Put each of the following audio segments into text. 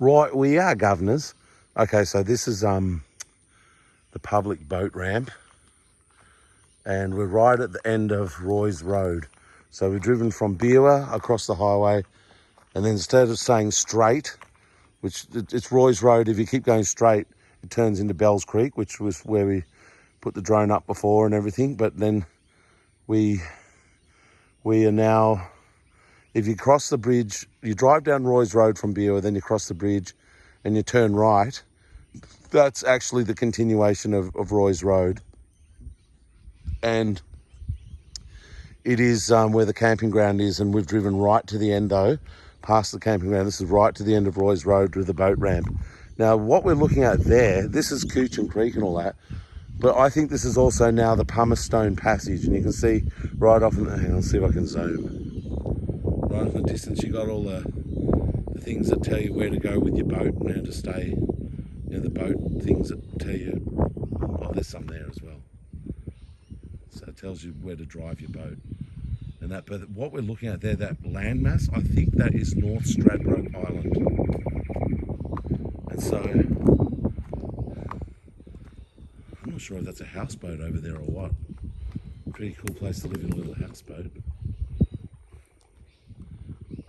Right, we are governors. Okay, so this is the public boat ramp, and we're right at the end of Roy's Road. So we've driven from Biwa across the highway, and then instead of staying straight, which it's Roy's Road, if you keep going straight, it turns into Bells Creek, which was where we put the drone up before and everything. But then we are now, if you cross the bridge, you drive down Roy's Road from Biwa, then you cross the bridge and you turn right. That's actually the continuation of Roy's Road. And it is where the camping ground is, and we've driven right to the end though, past the camping ground. This is right to the end of Roy's Road with the boat ramp. Now, what we're looking at there, this is Coochin Creek and all that, but I think this is also now the Pumice Stone Passage, and you can see right off in the, hang on, see if I can zoom. Right in the distance, you got all the things that tell you where to go with your boat and how to stay. You know, the boat things that tell you, oh, there's some there as well. So it tells you where to drive your boat. And that, but what we're looking at there, that landmass, I think that is North Stradbroke Island. And so, I'm not sure if that's a houseboat over there or what. Pretty cool place to live in a little houseboat.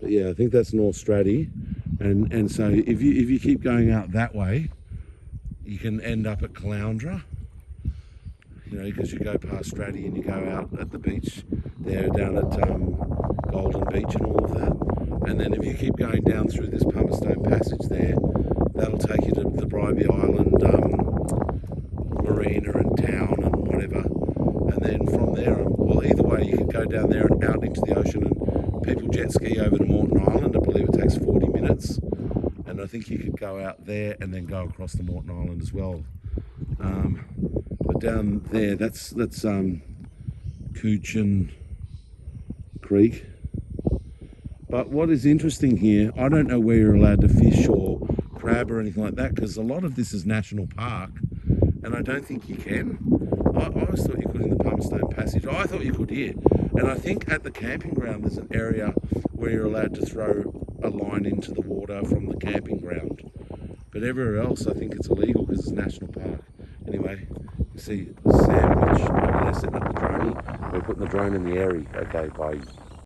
But yeah, I think that's North Straddy. And so if you keep going out that way, you can end up at Caloundra. You know, because you go past Straddy and you go out at the beach there down at Golden Beach and all of that. And then if you keep going down through this Pumice Stone Passage there, that'll take you to the Bribie Island marina and town and whatever. And then from there, well, either way, you could go down there and out into the ocean, and people jet ski over to Moreton Island. I believe it takes 40 minutes. And I think you could go out there and then go across to Moreton Island as well. But down there, that's Coochin Creek. But what is interesting here, I don't know where you're allowed to fish or crab or anything like that, because a lot of this is national park, and I don't think you can. I always thought you could in the Pumice Stone Passage. I thought you could here. And I think at the camping ground there's an area where you're allowed to throw a line into the water from the camping ground. But everywhere else I think it's illegal because it's national park. Anyway, you see the sandwich over there setting up the drone. We're putting the drone in the airy. Okay, bye.